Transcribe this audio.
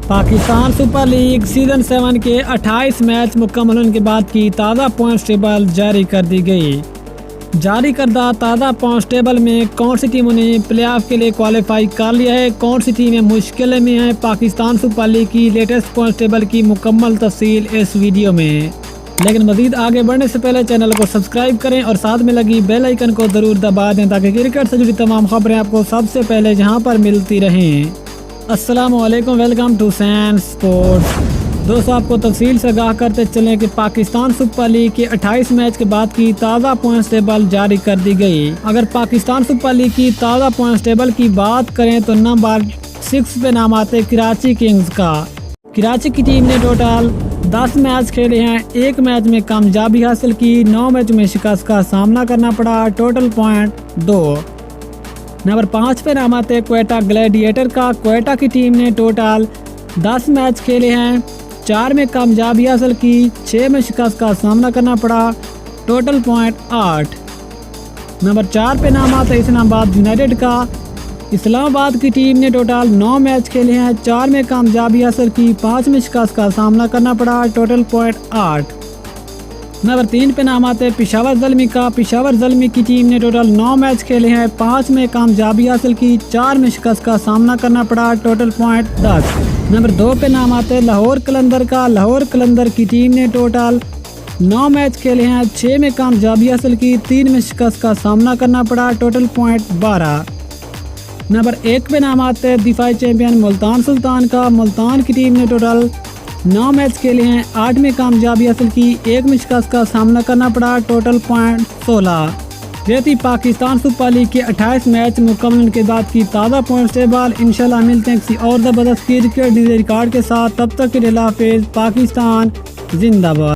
Pakistan super league season 7 के 28 match मुकम्मल होने के बाद की ताज़ा पॉइंट्स टेबल जारी कर दी गई। जारी करदा ताज़ा पॉइंट्स टेबल में कौन सी टीमों ने प्लेऑफ के लिए क्वालिफाई कर लिया है, कौन सी टीमें मुश्किल में है, पाकिस्तान सुपर लीग की लेटेस्ट पॉइंट्स टेबल की मुकम्मल तफसील इस वीडियो में। लेकिन मजीद आगे बढ़ने से पहले चैनल को सब्सक्राइब करें और साथ में लगी बेल आइकन को ज़रूर दबा दें ताकि क्रिकेट से जुड़ी तमाम खबरें आपको सबसे पहले यहाँ पर मिलती रहें। अस्सलामुअलैकुम, वेलकम टू सैन स्पोर्ट्स। दोस्तों, आपको तफसील से आगाह करते चलें कि पाकिस्तान सुपर लीग के 28 मैच के बाद की ताज़ा पॉइंट्स टेबल जारी कर दी गई। अगर पाकिस्तान सुपर लीग की ताज़ा पॉइंट्स टेबल की बात करें तो नंबर 6 पे नाम आते कराची किंग्स का। कराची की टीम ने टोटल 10 मैच खेले हैं, एक मैच में कामयाबी हासिल की, 9 मैच में शिकस्त का सामना करना पड़ा, टोटल पॉइंट 2। नंबर 5 पे नाम आते क्वेटा ग्लैडिएटर का। क्वेटा की टीम ने टोटल 10 मैच खेले हैं, 4 में कामयाबी हासिल की, 6 में शिकस्त का सामना करना पड़ा, टोटल पॉइंट 8। नंबर 4 पे नाम आता है इस्लामाबाद यूनाइटेड का। इस्लामाबाद की टीम ने टोटल 9 मैच खेले हैं, 4 में कामयाबी हासिल की, 5 में शिकस्त का सामना करना पड़ा, टोटल पॉइंट 8। नंबर 3 पे नाम आते हैं पेशावर ज़ल्मी का। पेशावर ज़ल्मी की टीम ने टोटल 9 मैच खेले हैं, 5 में कामयाबी हासिल की, 4 में शिकस्त का सामना करना पड़ा, टोटल पॉइंट 10। नंबर 2 पे नाम आते हैं लाहौर कलंदर का। लाहौर कलंदर की टीम ने टोटल 9 मैच खेले हैं, 6 में कामयाबी हासिल की, 3 में शिकस्त का सामना करना पड़ा, टोटल पॉइंट 12। नंबर 1 पे नाम आते हैं दिफाई चैंपियन मुल्तान सुल्तान का। मुल्तान की टीम ने टोटल 9 मैच खेले हैं, 8 में कामयाबी हासिल की, 1 में शिकस्त का सामना करना पड़ा, टोटल पॉइंट 16। ये थी पाकिस्तान सुपर लीग के 28 मैच मुकम्मल के बाद की ताज़ा पॉइंट्स टेबल। इंशाल्लाह मिलते हैं किसी और ज़बरदस्त क्रिकेट रिकॉर्ड के साथ। तब तक के लिए अल्लाह हाफ़िज़। पाकिस्तान जिंदाबाद।